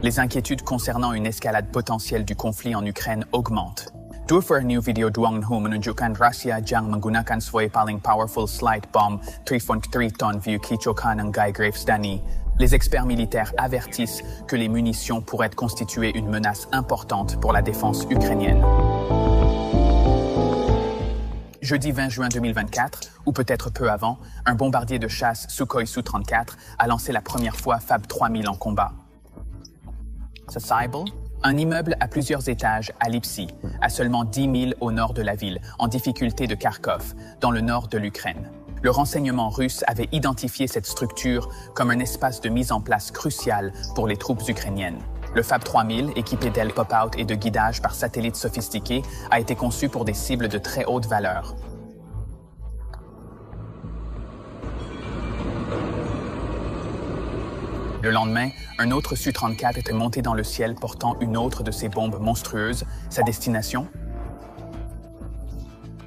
Les inquiétudes concernant une escalade potentielle du conflit en Ukraine augmentent. Due for a new video duong menunjukkan Rusia jang menggunakan sebuah paling powerful slide bomb 3.3 tonnes view kicokan Guy Gravesdani. Les experts militaires avertissent que les munitions pourraient constituer une menace importante pour la défense ukrainienne. Jeudi 20 juin 2024, ou peut-être peu avant, un bombardier de chasse Sukhoi Su-34 a lancé la première fois Fab 3000 en combat. Sasaible, un immeuble à plusieurs étages à Lipsy, à seulement 10 000 au nord de la ville, en difficulté de Kharkov, dans le nord de l'Ukraine. Le renseignement russe avait identifié cette structure comme un espace de mise en place crucial pour les troupes ukrainiennes. Le Fab 3000, équipé d'ailes pop-out et de guidage par satellite sophistiqué, a été conçu pour des cibles de très haute valeur. Le lendemain, un autre Su-34 était monté dans le ciel portant une autre de ces bombes monstrueuses. Sa destination?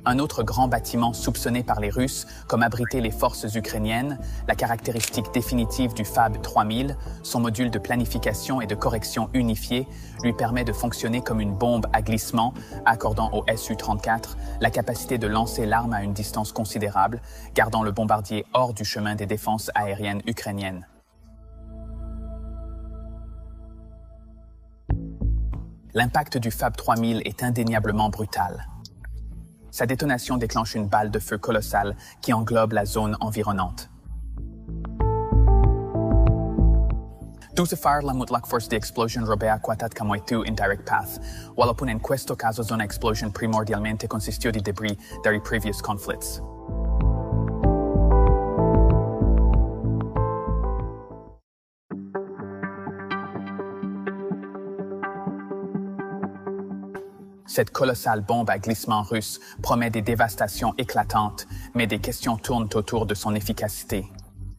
Un autre grand bâtiment soupçonné par les Russes comme abriter les forces ukrainiennes, la caractéristique définitive du Fab 3000, son module de planification et de correction unifié, lui permet de fonctionner comme une bombe à glissement, accordant au Su-34 la capacité de lancer l'arme à une distance considérable, gardant le bombardier hors du chemin des défenses aériennes ukrainiennes. L'impact du Fab 3000 est indéniablement brutal. Sa détonation déclenche une balle de feu colossale qui englobe la zone environnante. Tusa fire la mutlak force de explosion robea quatat camoitu indirect path, walaupun en questo caso zona explosion primordialmente consistió di debris dari previous conflicts. Cette colossale bombe à glissement russe promet des dévastations éclatantes, mais des questions tournent autour de son efficacité.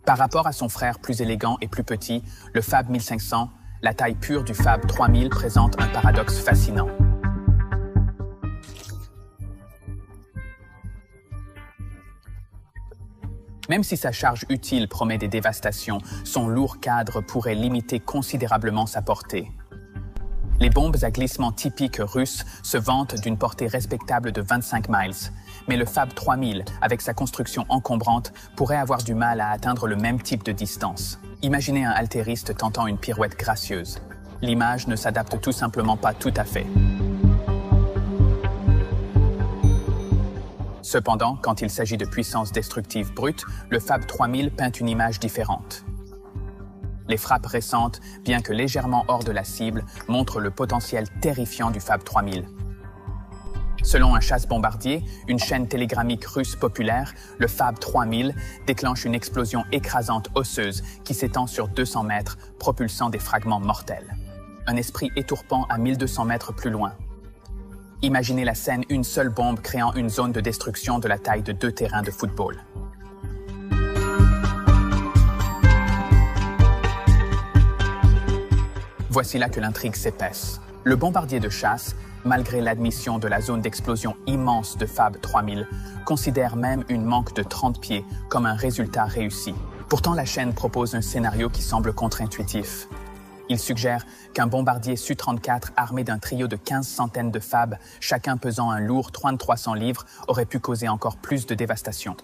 Par rapport à son frère plus élégant et plus petit, le Fab 1500, la taille pure du Fab 3000 présente un paradoxe fascinant. Même si sa charge utile promet des dévastations, son lourd cadre pourrait limiter considérablement sa portée. Les bombes à glissement typiques russes se vantent d'une portée respectable de 25 miles, mais le Fab 3000, avec sa construction encombrante, pourrait avoir du mal à atteindre le même type de distance. Imaginez un haltériste tentant une pirouette gracieuse. L'image ne s'adapte tout simplement pas tout à fait. Cependant, quand il s'agit de puissance destructive brute, le Fab 3000 peint une image différente. Les frappes récentes, bien que légèrement hors de la cible, montrent le potentiel terrifiant du Fab 3000. Selon un chasse-bombardier, une chaîne télégramique russe populaire, le Fab 3000 déclenche une explosion écrasante osseuse qui s'étend sur 200 mètres, propulsant des fragments mortels. Un esprit étourpant à 1200 mètres plus loin. Imaginez la scène, une seule bombe créant une zone de destruction de la taille de 2 terrains de football. Voici là que l'intrigue s'épaisse. Le bombardier de chasse, malgré l'admission de la zone d'explosion immense de Fab 3000, considère même une manque de 30 pieds comme un résultat réussi. Pourtant, la chaîne propose un scénario qui semble contre-intuitif. Il suggère qu'un bombardier Su-34 armé d'un trio de 15 centaines de Fab, chacun pesant un lourd 300 livres, aurait pu causer encore plus de dévastation.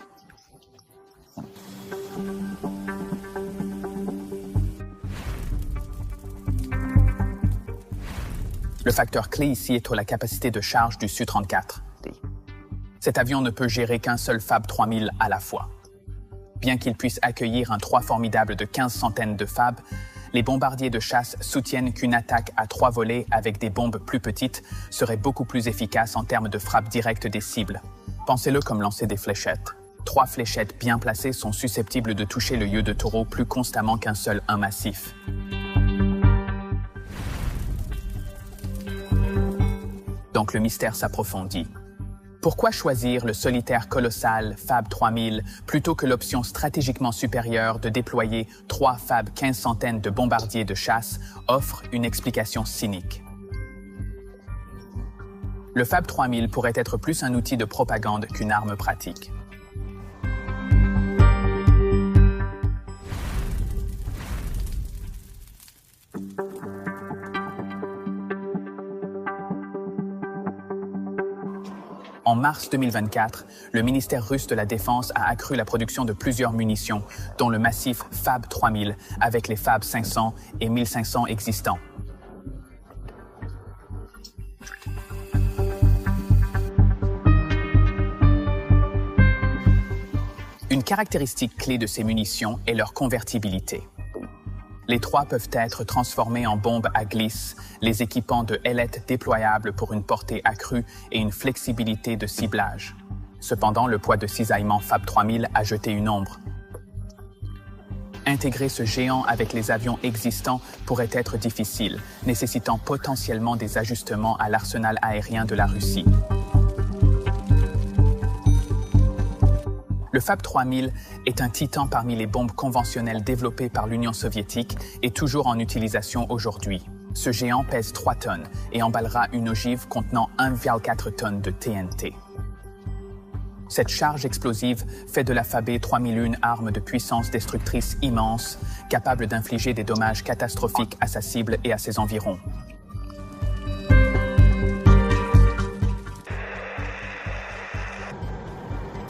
Le facteur clé ici est la capacité de charge du Su-34. Cet avion ne peut gérer qu'un seul Fab 3000 à la fois. Bien qu'il puisse accueillir un 3 formidable de 15 centaines de Fab, les bombardiers de chasse soutiennent qu'une attaque à 3 volets avec des bombes plus petites serait beaucoup plus efficace en termes de frappe directe des cibles. Pensez-le comme lancer des fléchettes. 3 fléchettes bien placées sont susceptibles de toucher le yeux de taureau plus constamment qu'un seul massif. Donc le mystère s'approfondit. Pourquoi choisir le solitaire colossal Fab 3000 plutôt que l'option stratégiquement supérieure de déployer 3 Fab 15 centaines de bombardiers de chasse offre une explication cynique. Le Fab 3000 pourrait être plus un outil de propagande qu'une arme pratique. En mars 2024, le ministère russe de la Défense a accru la production de plusieurs munitions, dont le massif FAB 3000, avec les FAB 500 et 1500 existants. Une caractéristique clé de ces munitions est leur convertibilité. Les trois peuvent être transformés en bombes à glisse, les équipant de ailettes déployables pour une portée accrue et une flexibilité de ciblage. Cependant, le poids de cisaillement FAB 3000 a jeté une ombre. Intégrer ce géant avec les avions existants pourrait être difficile, nécessitant potentiellement des ajustements à l'arsenal aérien de la Russie. Le FAB 3000 est un titan parmi les bombes conventionnelles développées par l'Union soviétique et toujours en utilisation aujourd'hui. Ce géant pèse 3 tonnes et emballera une ogive contenant 1,4 tonnes de TNT. Cette charge explosive fait de la FAB 3000 une arme de puissance destructrice immense, capable d'infliger des dommages catastrophiques à sa cible et à ses environs.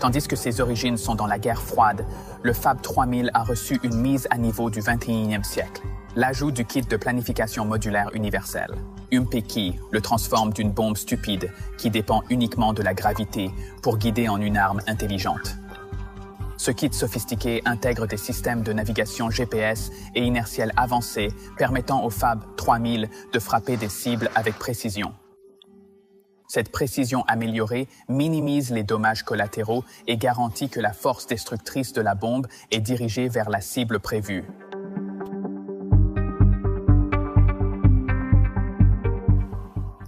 Tandis que ses origines sont dans la guerre froide, le FAB 3000 a reçu une mise à niveau du 21e siècle. L'ajout du kit de planification modulaire universelle. UMPK le transforme d'une bombe stupide qui dépend uniquement de la gravité pour guider en une arme intelligente. Ce kit sophistiqué intègre des systèmes de navigation GPS et inertiels avancés permettant au FAB 3000 de frapper des cibles avec précision. Cette précision améliorée minimise les dommages collatéraux et garantit que la force destructrice de la bombe est dirigée vers la cible prévue.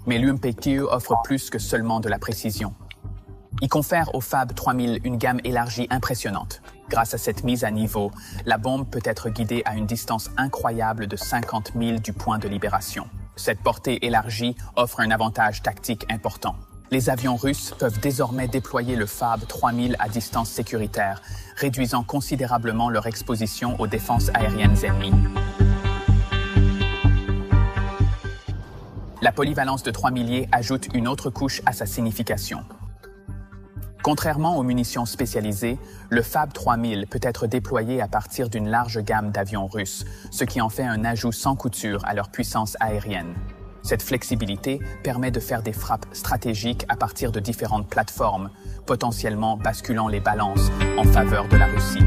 Mais l'UMPQ offre plus que seulement de la précision. Il confère au FAB 3000 une gamme élargie impressionnante. Grâce à cette mise à niveau, la bombe peut être guidée à une distance incroyable de 50 000 du point de libération. Cette portée élargie offre un avantage tactique important. Les avions russes peuvent désormais déployer le FAB 3000 à distance sécuritaire, réduisant considérablement leur exposition aux défenses aériennes ennemies. La polyvalence de 3 milliers ajoute une autre couche à sa signification. Contrairement aux munitions spécialisées, le FAB 3000 peut être déployé à partir d'une large gamme d'avions russes, ce qui en fait un ajout sans couture à leur puissance aérienne. Cette flexibilité permet de faire des frappes stratégiques à partir de différentes plateformes, potentiellement basculant les balances en faveur de la Russie.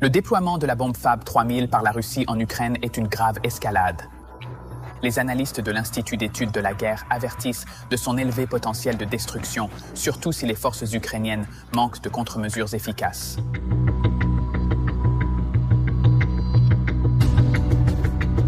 Le déploiement de la bombe FAB 3000 par la Russie en Ukraine est une grave escalade. Les analystes de l'Institut d'études de la guerre avertissent de son élevé potentiel de destruction, surtout si les forces ukrainiennes manquent de contre-mesures efficaces.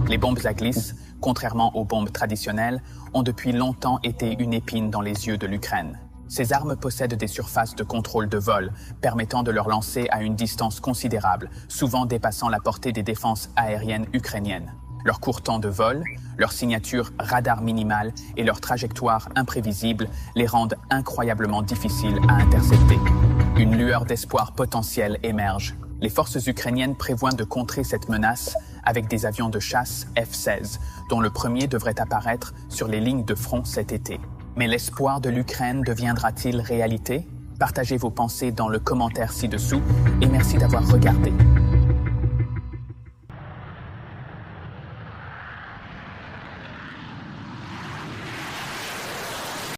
Les bombes à glisse, contrairement aux bombes traditionnelles, ont depuis longtemps été une épine dans les yeux de l'Ukraine. Ces armes possèdent des surfaces de contrôle de vol, permettant de leur lancer à une distance considérable, souvent dépassant la portée des défenses aériennes ukrainiennes. Leur court temps de vol, leur signature radar minimale et leur trajectoire imprévisible les rendent incroyablement difficiles à intercepter. Une lueur d'espoir potentiel émerge. Les forces ukrainiennes prévoient de contrer cette menace avec des avions de chasse F-16, dont le premier devrait apparaître sur les lignes de front cet été. Mais l'espoir de l'Ukraine deviendra-t-il réalité? Partagez vos pensées dans le commentaire ci-dessous et merci d'avoir regardé.